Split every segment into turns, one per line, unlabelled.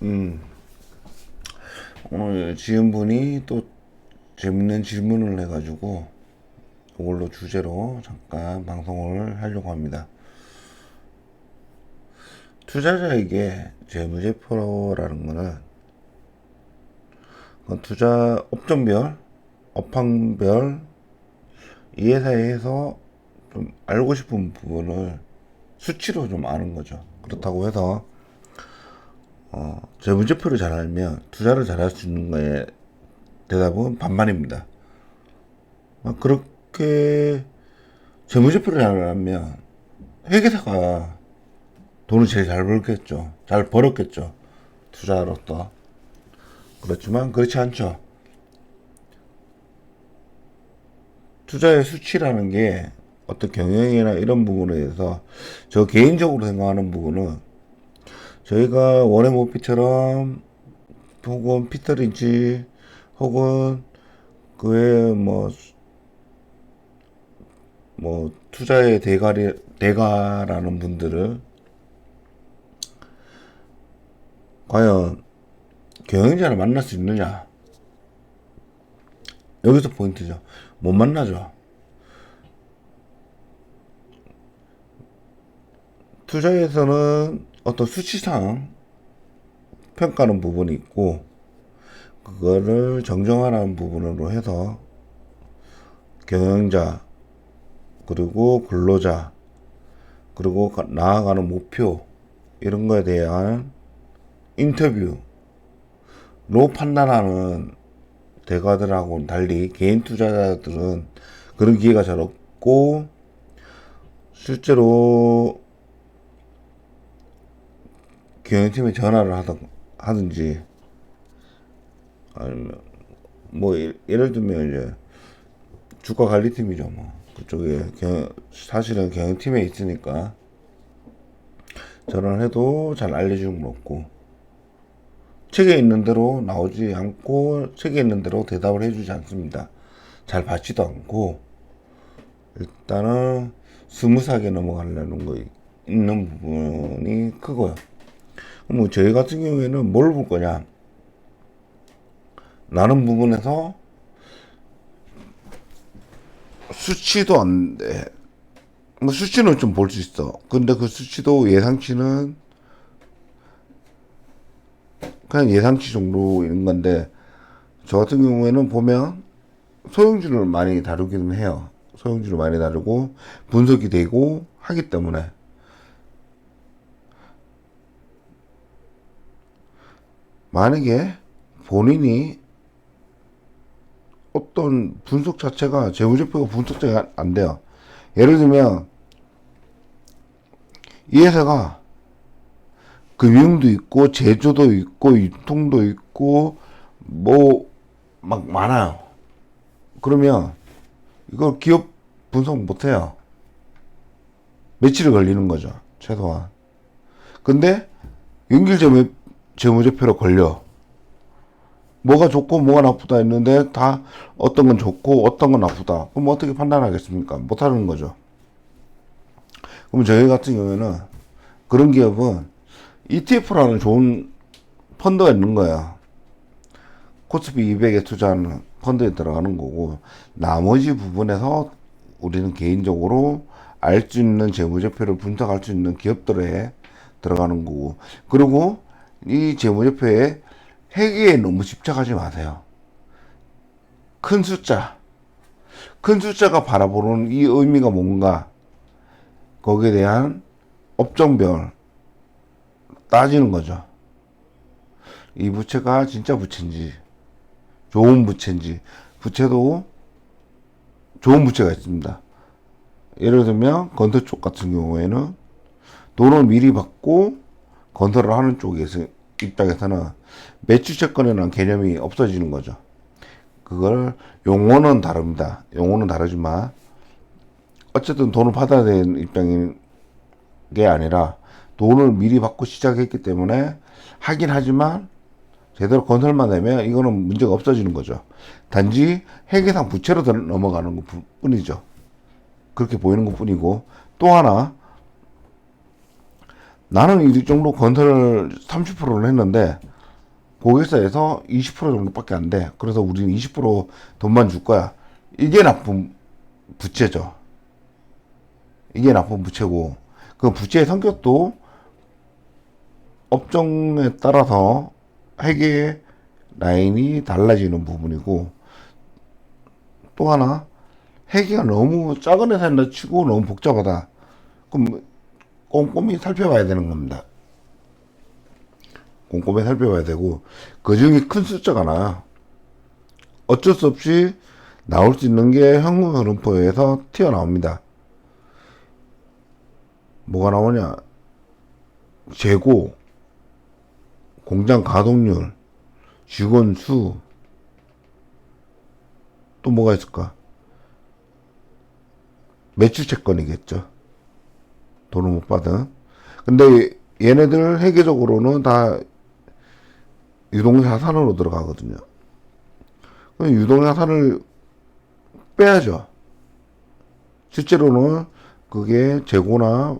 음, 오늘 지은분이 또 재밌는 질문을 해가지고 이걸로 주제로 잠깐 방송을 하려고 합니다. 투자자에게 재무제표라는 거는 투자 업종별, 업황별 이 회사에서 좀 알고 싶은 부분을 수치로 좀 아는 거죠. 그렇다고 해서 재무제표를 잘 알면 투자를 잘 할 수 있는 거에 대답은 반반입니다. 그렇게 재무제표를 잘 알면 회계사가 돈을 제일 잘 벌겠죠. 잘 벌었겠죠. 투자로서. 그렇지만 그렇지 않죠. 투자의 수치라는 게 어떤 경영이나 이런 부분에 대해서 저 개인적으로 생각하는 부분은 저희가 워렌 버핏처럼 혹은 피터 린치 혹은 그 외에 투자의 대가라는 분들을 과연 경영자를 만날 수 있느냐? 여기서 포인트죠. 못 만나죠. 투자에서는 어떤 수치상 평가하는 부분이 있고, 그거를 정정하라는 부분으로 해서 경영자, 그리고 근로자, 그리고 나아가는 목표, 이런 거에 대한 인터뷰로 판단하는 대가들하고는 달리 개인 투자자들은 그런 기회가 잘 없고, 실제로 경영팀에 전화를 하든지 아니면 예를 들면 이제 주가 관리팀이죠. 그쪽에 사실은 경영팀에 있으니까 전화를 해도 잘 알려주는 건 없고, 책에 있는 대로 나오지 않고 책에 있는 대로 대답을 해주지 않습니다. 잘 받지도 않고 일단은 스무스하게 넘어가려는 거 있는 부분이 크고요. 저희 같은 경우에는 뭘 볼 거냐, 라는 부분에서 수치도 안 돼. 수치는 좀 볼 수 있어. 근데 그 수치도 예상치는 그냥 예상치 정도인 건데, 저 같은 경우에는 보면 소형주를 많이 다루기는 해요. 소형주를 많이 다루고 분석이 되고 하기 때문에 만약에 본인이 어떤 분석 자체가 재무제표가 분석자가 안 돼요. 예를 들면 이 회사가 금융도 있고 제조도 있고 유통도 있고 막 많아요. 그러면 이걸 기업 분석 못해요. 며칠이 걸리는 거죠, 최소한. 근데 연결 재무제표로 걸려. 뭐가 좋고 뭐가 나쁘다 했는데 다 어떤 건 좋고 어떤 건 나쁘다. 그럼 어떻게 판단하겠습니까? 못하는 거죠. 그럼 저희 같은 경우에는 그런 기업은 ETF라는 좋은 펀드가 있는 거야. 코스피 200에 투자하는 펀드에 들어가는 거고, 나머지 부분에서 우리는 개인적으로 알 수 있는 재무제표를 분석할 수 있는 기업들에 들어가는 거고, 그리고 이 재무제표에 회계에 너무 집착하지 마세요. 큰 숫자가 바라보는 이 의미가 뭔가, 거기에 대한 업종별 따지는 거죠. 이 부채가 진짜 부채인지, 좋은 부채인지. 부채도 좋은 부채가 있습니다. 예를 들면 건설 쪽 같은 경우에는 돈을 미리 받고 건설을 하는 쪽에서 입장에서는 매출채권이라는 개념이 없어지는 거죠. 그걸 용어는 다릅니다. 용어는 다르지만 어쨌든 돈을 받아야 되는 입장인 게 아니라 돈을 미리 받고 시작했기 때문에 하긴 하지만 제대로 건설만 되면 이거는 문제가 없어지는 거죠. 단지 회계상 부채로 넘어가는 것 뿐이죠. 그렇게 보이는 것 뿐이고, 또 하나, 나는 이 정도 건설을 30%를 했는데 고객사에서 20% 정도밖에 안 돼. 그래서 우리는 20% 돈만 줄 거야. 이게 나쁜 부채죠. 이게 나쁜 부채고, 그 부채의 성격도 업종에 따라서 회계 라인이 달라지는 부분이고, 또 하나, 회계가 너무 작은 회사인다 치고 너무 복잡하다. 그럼 꼼꼼히 살펴봐야 되는 겁니다. 꼼꼼히 살펴봐야 되고, 그 중에 큰 숫자가 나. 어쩔 수 없이 나올 수 있는 게 현금 흐름표에서 튀어나옵니다. 뭐가 나오냐? 재고, 공장 가동률, 직원 수, 또 뭐가 있을까? 매출 채권이겠죠. 돈을 못 받은. 근데 얘네들 회계적으로는 다 유동자산으로 들어가거든요. 그럼 유동자산을 빼야죠. 실제로는 그게 재고나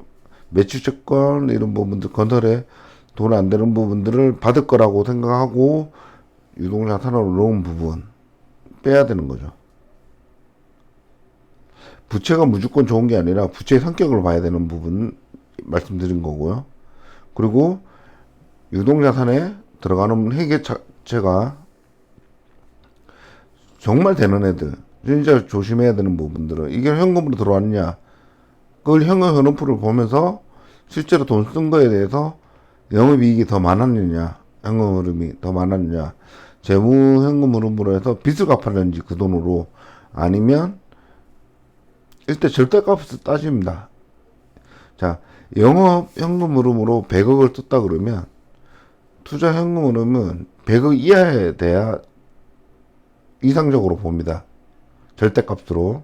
매출채권 이런 부분들, 건설에 돈 안 되는 부분들을 받을 거라고 생각하고 유동자산으로 넣은 부분 빼야 되는 거죠. 부채가 무조건 좋은 게 아니라 부채의 성격을 봐야 되는 부분 말씀드린 거고요. 그리고 유동자산에 들어가는 회계 자체가 정말 되는 애들, 진짜 조심해야 되는 부분들은 이게 현금으로 들어왔냐, 그걸 현금 흐름표를 보면서 실제로 돈 쓴 거에 대해서 영업이익이 더 많았느냐, 현금 흐름이 더 많았느냐, 재무 현금 흐름으로 해서 빚을 갚았는지 그 돈으로, 아니면 일단 절대값을 따집니다. 자, 영업 현금 흐름으로 100억을 썼다 그러면 투자 현금 흐름은 100억 이하에 돼야 이상적으로 봅니다. 절대값으로.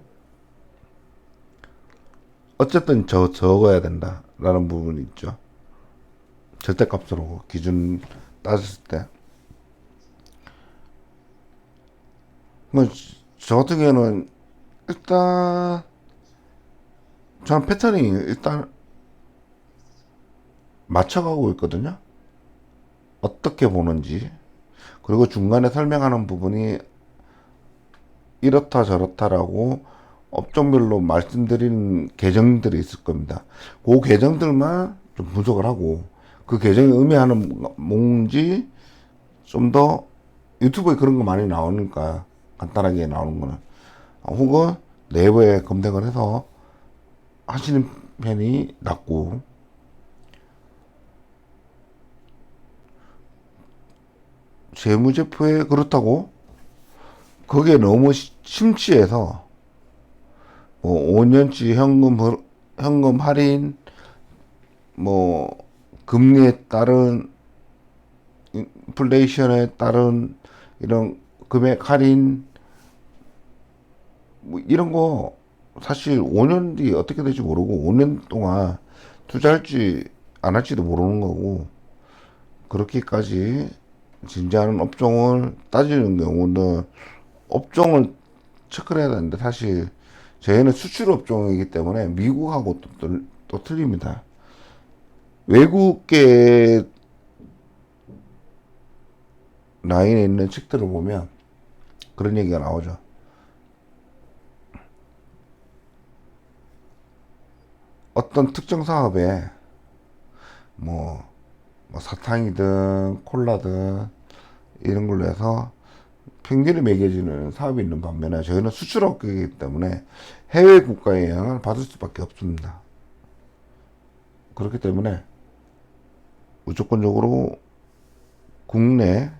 어쨌든 적어야 된다라는 부분이 있죠. 절대값으로 기준 따졌을 때. 뭐, 저 같은 경우는 일단 저는 패턴이 일단 맞춰가고 있거든요. 어떻게 보는지. 그리고 중간에 설명하는 부분이 이렇다 저렇다라고 업종별로 말씀드리는 계정들이 있을 겁니다. 그 계정들만 좀 분석을 하고 그 계정이 의미하는 뭔지 좀 더 유튜브에 그런 거 많이 나오니까 간단하게 나오는 거는 혹은 네이버에 검색을 해서 하시는 편이 낫고, 재무제표에 그렇다고 거기에 너무 심취해서 뭐 5년치 현금 할인, 뭐 금리에 따른 인플레이션에 따른 이런 금액 할인, 뭐 이런 거 사실 5년 뒤 어떻게 될지 모르고 5년 동안 투자할지 안 할지도 모르는 거고, 그렇게까지 진지한 업종을 따지는 경우는 업종을 체크를 해야 되는데, 사실 저희는 수출 업종이기 때문에 미국하고 또 틀립니다. 외국계 라인에 있는 책들을 보면 그런 얘기가 나오죠. 어떤 특정 사업에 뭐 사탕이든 콜라든 이런 걸로 해서 평균이 매겨지는 사업이 있는 반면에 저희는 수출업이기 때문에 해외 국가의 영향을 받을 수밖에 없습니다. 그렇기 때문에 무조건적으로 국내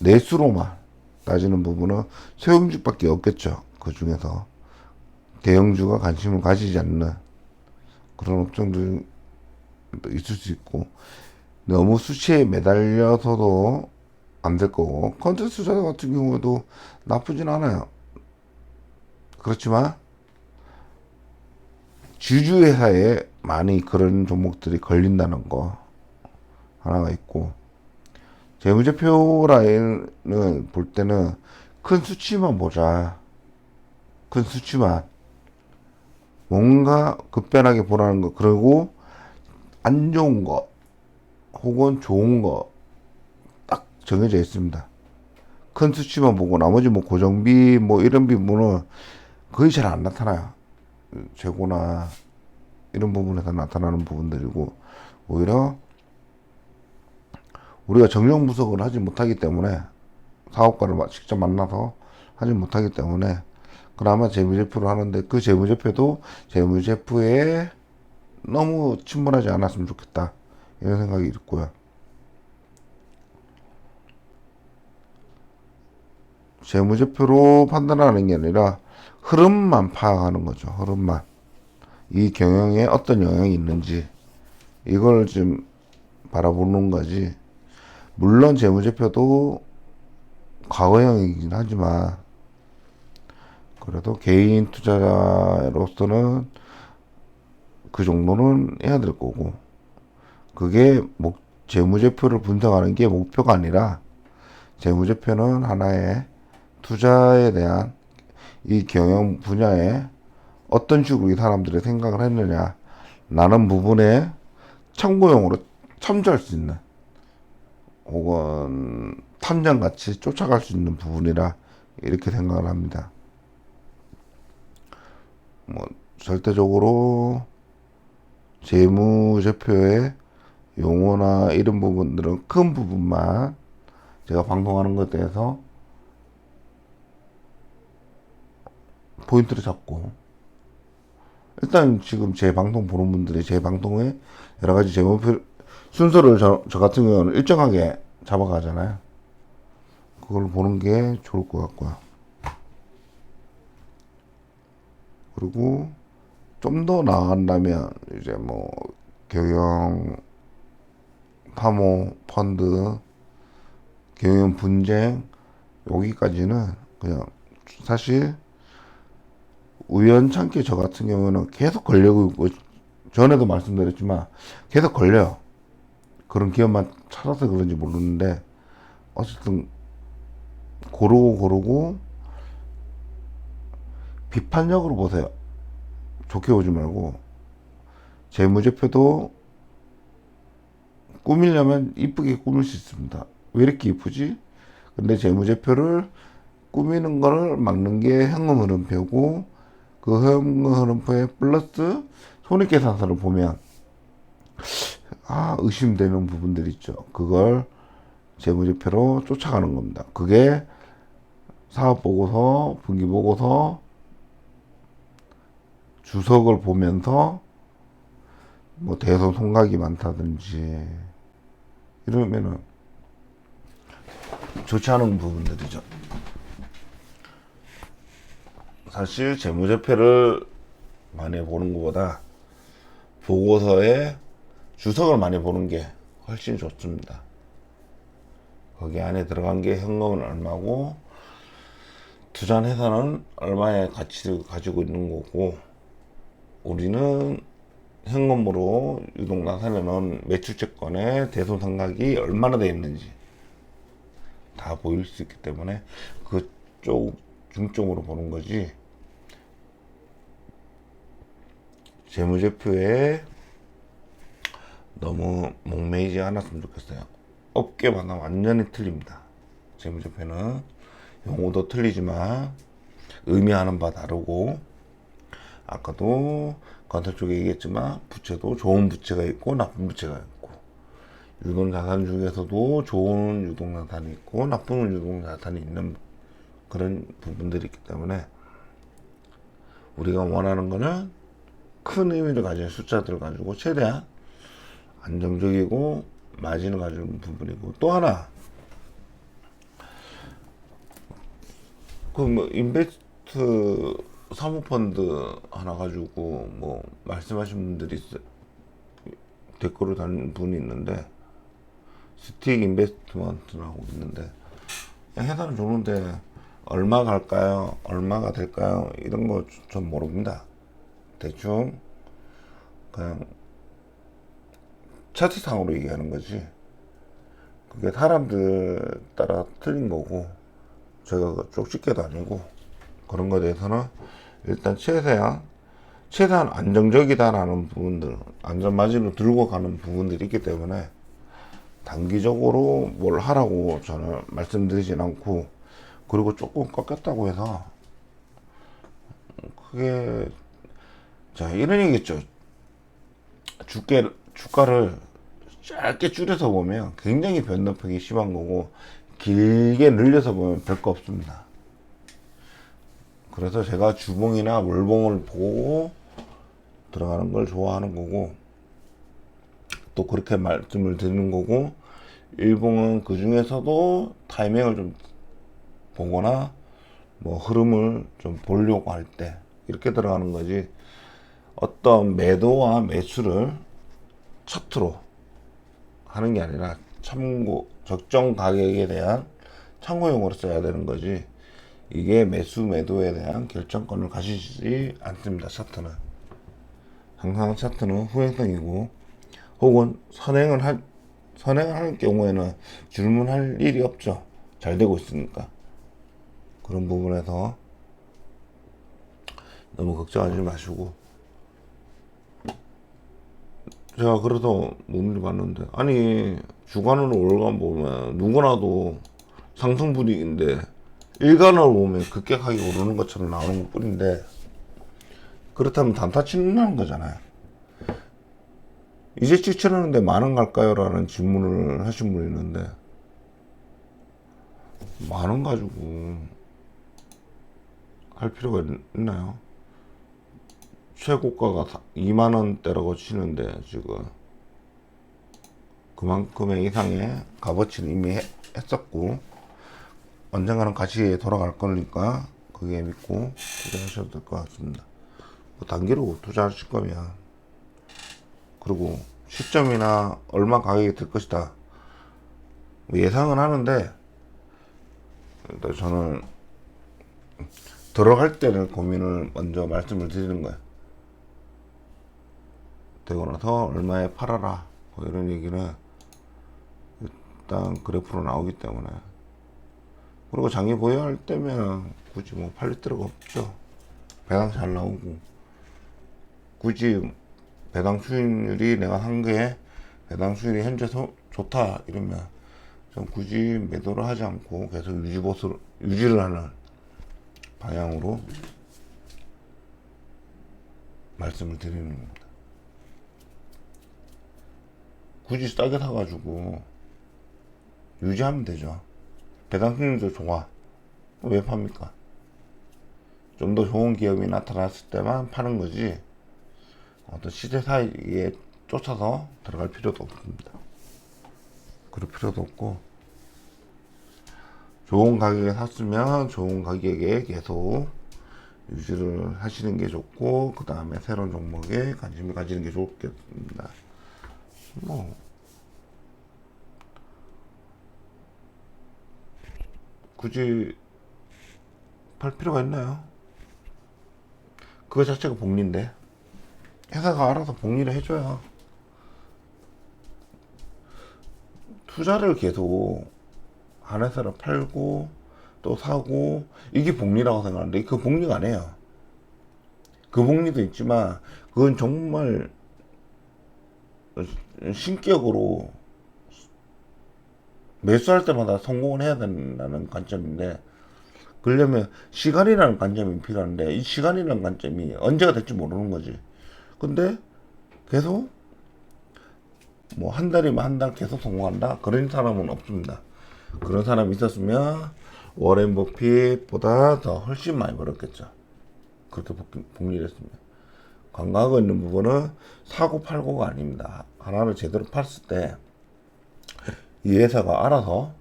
내수로만 따지는 부분은 소형주밖에 없겠죠. 그 중에서 대형주가 관심을 가지지 않는 그런 업종들도 있을 수 있고, 너무 수치에 매달려서도 안 될 거고, 컨텐츠 투자 같은 경우에도 나쁘진 않아요. 그렇지만 주주회사에 많이 그런 종목들이 걸린다는 거 하나가 있고, 재무제표 라인을 볼 때는 큰 수치만 보자. 큰 수치만. 뭔가 급변하게 보라는 거. 그리고 안 좋은 거 혹은 좋은 거 딱 정해져 있습니다. 큰 수치만 보고 나머지 뭐 고정비 뭐 이런 부분은 거의 잘 안 나타나요. 재고나 이런 부분에서 나타나는 부분들이고, 오히려 우리가 정령 분석을 하지 못하기 때문에, 사업가를 직접 만나서 하지 못하기 때문에 그나마 재무제표를 하는데, 그 재무제표도 재무제표에 너무 침몰하지 않았으면 좋겠다, 이런 생각이 있고요. 재무제표로 판단하는 게 아니라 흐름만 파악하는 거죠. 흐름만. 이 경영에 어떤 영향이 있는지 이걸 좀 바라보는 거지. 물론 재무제표도 과거형이긴 하지만 그래도 개인 투자자로서는 그 정도는 해야 될 거고, 그게 재무제표를 분석하는 게 목표가 아니라, 재무제표는 하나의 투자에 대한 이 경영 분야에 어떤 식으로 이 사람들이 생각을 했느냐 라는 부분에 참고용으로 참조할 수 있는, 혹은 탐정같이 쫓아갈 수 있는 부분이라 이렇게 생각을 합니다. 뭐 절대적으로 재무제표의 용어나 이런 부분들은 큰 부분만 제가 방송하는 것에 대해서 포인트를 잡고, 일단 지금 제 방송 보는 분들이 제 방송에 여러 가지 재무표 순서를 저 같은 경우는 일정하게 잡아가잖아요. 그걸 보는 게 좋을 것 같고요. 그리고 좀 더 나아간다면 이제 뭐 경영 파모 펀드, 경영 분쟁, 여기까지는 그냥 사실 우연찮게 저 같은 경우는 계속 걸려고 있고, 전에도 말씀드렸지만 계속 걸려요. 그런 기업만 찾아서 그런지 모르는데 어쨌든 고르고 비판적으로 보세요. 좋게 보지 말고. 재무제표도 꾸미려면 이쁘게 꾸밀 수 있습니다. 왜 이렇게 이쁘지? 근데 재무제표를 꾸미는 거를 막는 게 현금 흐름표고, 그 현금 흐름표에 플러스 손익계산서를 보면 의심되는 부분들이 있죠. 그걸 재무제표로 쫓아가는 겁니다. 그게 사업보고서, 분기보고서, 주석을 보면서 뭐 대손 손각이 많다든지 이러면은 좋지 않은 부분들이죠. 사실 재무제표를 많이 보는 것보다 보고서에 주석을 많이 보는 게 훨씬 좋습니다. 거기 안에 들어간 게 현금은 얼마고, 투자한 회사는 얼마의 가치를 가지고 있는 거고, 우리는 현금으로 유동자산에 넣은 매출채권의 대손상각이 얼마나 되어 있는지 다 보일 수 있기 때문에 그쪽 중점으로 보는 거지, 재무제표에 너무 목매이지 않았으면 좋겠어요. 업계마다 완전히 틀립니다. 재무제표는 용어도 틀리지만 의미하는 바 다르고, 아까도 건설 쪽에 얘기했지만 부채도 좋은 부채가 있고 나쁜 부채가 있고, 유동자산 중에서도 좋은 유동자산이 있고 나쁜 유동자산이 있는 그런 부분들이 있기 때문에, 우리가 원하는 거는 큰 의미를 가진 숫자들을 가지고 최대한 안정적이고 마진을 가지는 부분이고, 또 하나 그 뭐 인베스트 사모펀드 하나 가지고 뭐 말씀하신 분들이 댓글로 다는 분이 있는데, 스틱 인베스트먼트라고 있는데, 회사는 좋은데 얼마 갈까요? 얼마가 될까요? 이런 거 전 모릅니다. 대충 그냥 차트상으로 얘기하는 거지, 그게 사람들 따라 틀린 거고, 제가 쪽집게도 아니고, 그런 거에 대해서는 일단 최대한 안정적이다라는 부분들, 안전마진으로 들고 가는 부분들이 있기 때문에 단기적으로 뭘 하라고 저는 말씀드리진 않고, 그리고 조금 꺾였다고 해서 그게 자 이런 얘기겠죠. 주가를 짧게 줄여서 보면 굉장히 변동폭이 심한 거고, 길게 늘려서 보면 별거 없습니다. 그래서 제가 주봉이나 월봉을 보고 들어가는 걸 좋아하는 거고, 또 그렇게 말씀을 드리는 거고, 일봉은 그 중에서도 타이밍을 좀 보거나 뭐 흐름을 좀 보려고 할 때 이렇게 들어가는 거지, 어떤 매도와 매수를 차트로 하는 게 아니라 참고 적정 가격에 대한 참고용으로 써야 되는 거지, 이게 매수 매도에 대한 결정권을 가지지 않습니다. 차트는 항상 차트는 후행성이고, 혹은 선행을 할 경우에는 줄문할 일이 없죠. 잘 되고 있으니까. 그런 부분에서 너무 걱정하지 마시고, 제가 그래서 눈을 봤는데, 아니 주간으로 월간 보면 누구나도 상승 분위기인데 일간으로 보면 급격하게 오르는 것처럼 나오는 것 뿐인데, 그렇다면 단타 치는 거잖아요. 이제 추천하는데 만원 갈까요? 라는 질문을 하신 분이 있는데, 만원 가지고 할 필요가 있나요? 최고가가 2만원대라고 치는데 지금 그만큼의 이상의 값어치는 이미 했었고, 언젠가는 같이 돌아갈 거니까 그게 믿고 투자하셔도 될 것 같습니다. 뭐 단기로 투자하실 거면, 그리고 시점이나 얼마 가격이 될 것이다 뭐 예상은 하는데, 일단 저는 들어갈 때는 고민을 먼저 말씀을 드리는 거예요. 되고 나서 얼마에 팔아라 뭐 이런 얘기는 일단 그래프로 나오기 때문에, 그리고 장기 보유할 때면 굳이 뭐 팔릴 필요가 없죠. 배당 잘 나오고, 굳이 배당 수익률이 내가 한 게 배당 수익이 현재 좋다 이러면 좀 굳이 매도를 하지 않고 계속 유지를 하는 방향으로 말씀을 드리는 겁니다. 굳이 싸게 사가지고 유지하면 되죠. 배당 수익률도 좋아. 왜 팝니까? 좀 더 좋은 기업이 나타났을 때만 파는 거지, 어떤 시세 사이에 쫓아서 들어갈 필요도 없습니다. 그럴 필요도 없고, 좋은 가격에 샀으면 좋은 가격에 계속 유지를 하시는 게 좋고, 그 다음에 새로운 종목에 관심을 가지는 게 좋겠습니다. 뭐 굳이 팔 필요가 있나요? 그거 자체가 복리인데, 회사가 알아서 복리를 해줘야. 투자를 계속 한 회사를 팔고 또 사고, 이게 복리라고 생각하는데 그 복리가 아니에요. 그 복리도 있지만 그건 정말 신격으로 매수할 때마다 성공을 해야 된다는 관점인데, 그러려면 시간이라는 관점이 필요한데, 이 시간이라는 관점이 언제가 될지 모르는 거지. 근데 계속 뭐 한 달이면 한 달 계속 성공한다? 그런 사람은 없습니다. 그런 사람이 있었으면 워렌 버핏보다 더 훨씬 많이 벌었겠죠. 그렇게 복리를 했으면. 감각하고 있는 부분은 사고 팔고가 아닙니다. 하나를 제대로 팔았을 때 이 회사가 알아서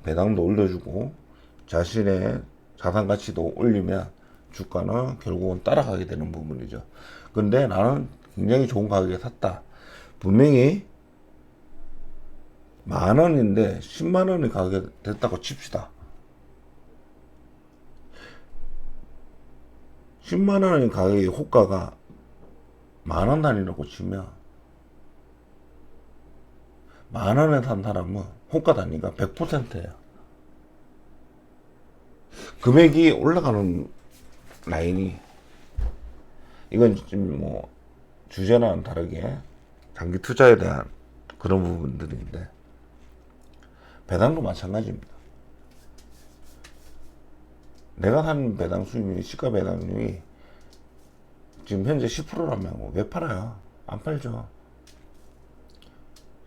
배당도 올려주고 자신의 자산 가치도 올리면 주가는 결국은 따라가게 되는 부분이죠. 근데 나는 굉장히 좋은 가격에 샀다. 분명히 만원인데 10만원의 가격이 됐다고 칩시다. 10만원의 가격의 호가가 만원 단위라고 치면, 만원에 산 사람은 호가 단위가 100%예요. 금액이 올라가는 라인이, 이건 지금 뭐 주제와는 다르게 장기 투자에 대한 그런 부분들인데, 배당도 마찬가지입니다. 내가 산 배당 수익률이, 시가 배당률이 지금 현재 10%라면 왜 팔아요? 안 팔죠.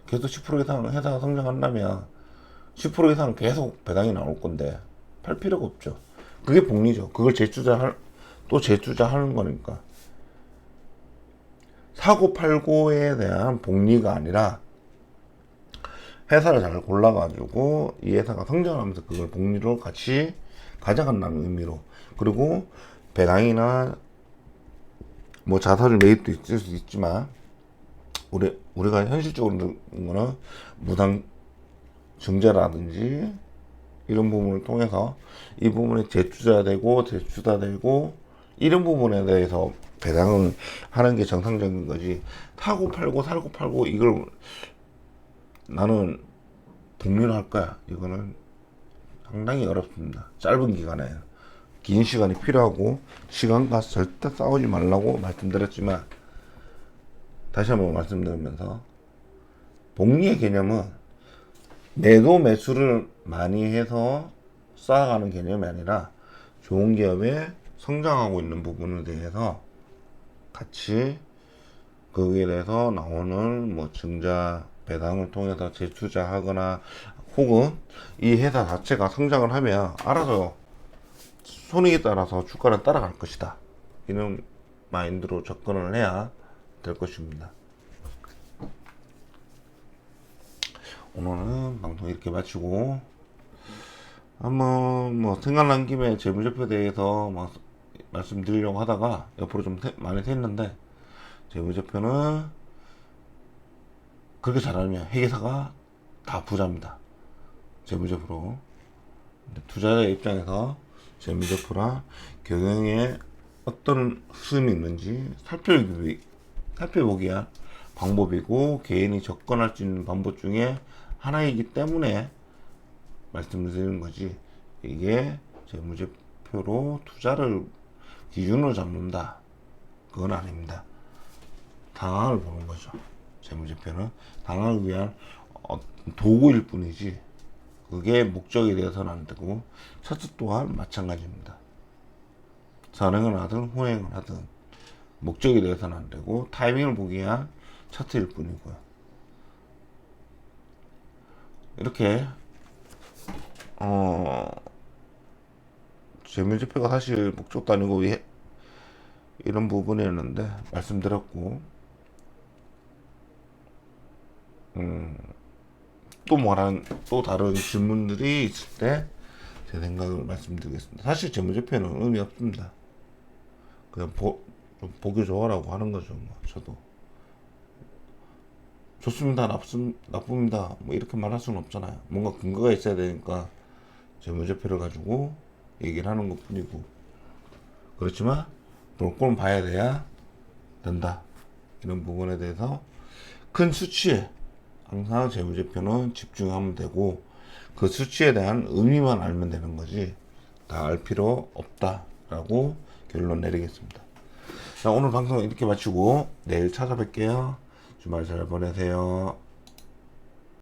계속 10% 이상 회사가 성장한다면 10% 이상 계속 배당이 나올 건데 팔 필요가 없죠. 그게 복리죠. 그걸 또 재투자하는 거니까. 사고 팔고에 대한 복리가 아니라 회사를 잘 골라가지고 이 회사가 성장하면서 그걸 복리로 같이 가져간다는 의미로. 그리고 배당이나 뭐 자사주 매입도 있을 수 있지만 우리가 현실적으로 듣는 거는 무당 증자라든지 이런 부분을 통해서 이 부분에 재투자되고 이런 부분에 대해서 배당을 하는 게 정상적인 거지. 사고 팔고 이걸 나는 복리를 할 거야. 이거는 상당히 어렵습니다. 짧은 기간에 긴 시간이 필요하고 시간과 절대 싸우지 말라고 말씀드렸지만 다시 한번 말씀드리면서 복리의 개념은 매도 매수를 많이 해서 쌓아가는 개념이 아니라 좋은 기업에 성장하고 있는 부분에 대해서 같이 거기에 대해서 나오는 뭐 증자 배당을 통해서 재투자하거나 혹은 이 회사 자체가 성장을 하면 알아서 손익에 따라서 주가는 따라갈 것이다. 이런 마인드로 접근을 해야 될 것입니다. 오늘은 방송 이렇게 마치고 한번 뭐 생각난 김에 재무제표에 대해서 막 말씀드리려고 하다가 옆으로 좀 많이 샜는데, 재무제표는 그렇게 잘하면 회계사가 다 부자입니다. 재무제표로. 투자자 입장에서 재무제표랑 경영에 어떤 흐름이 있는지 살펴보기 위한 방법이고 개인이 접근할 수 있는 방법 중에 하나이기 때문에 말씀을 드리는 거지, 이게 재무제표로 투자를 기준으로 잡는다 그건 아닙니다. 상황을 보는 거죠. 재무제표는 상황을 위한 도구일 뿐이지 그게 목적이 되어서는 안 되고, 차트 또한 마찬가지입니다. 선행을 하든 후행을 하든 목적이 되어서는 안 되고 타이밍을 보기 위한 차트일 뿐이고요. 이렇게 재무제표가 사실 목적도 아니고 이런 부분이었는데 말씀드렸고, 또 다른 질문들이 있을 때 제 생각을 말씀드리겠습니다. 사실 재무제표는 의미 없습니다. 그냥 좀 보기 좋아라고 하는 거죠. 뭐 저도 좋습니다, 나쁩니다 뭐 이렇게 말할 수는 없잖아요. 뭔가 근거가 있어야 되니까 재무제표를 가지고 얘기를 하는 것 뿐이고, 그렇지만 볼 건 봐야 돼야 된다. 이런 부분에 대해서 큰 수치에 항상 재무제표는 집중하면 되고 그 수치에 대한 의미만 알면 되는 거지 다 알 필요 없다라고 결론 내리겠습니다. 자, 오늘 방송 이렇게 마치고 내일 찾아뵐게요. 주말 잘 보내세요.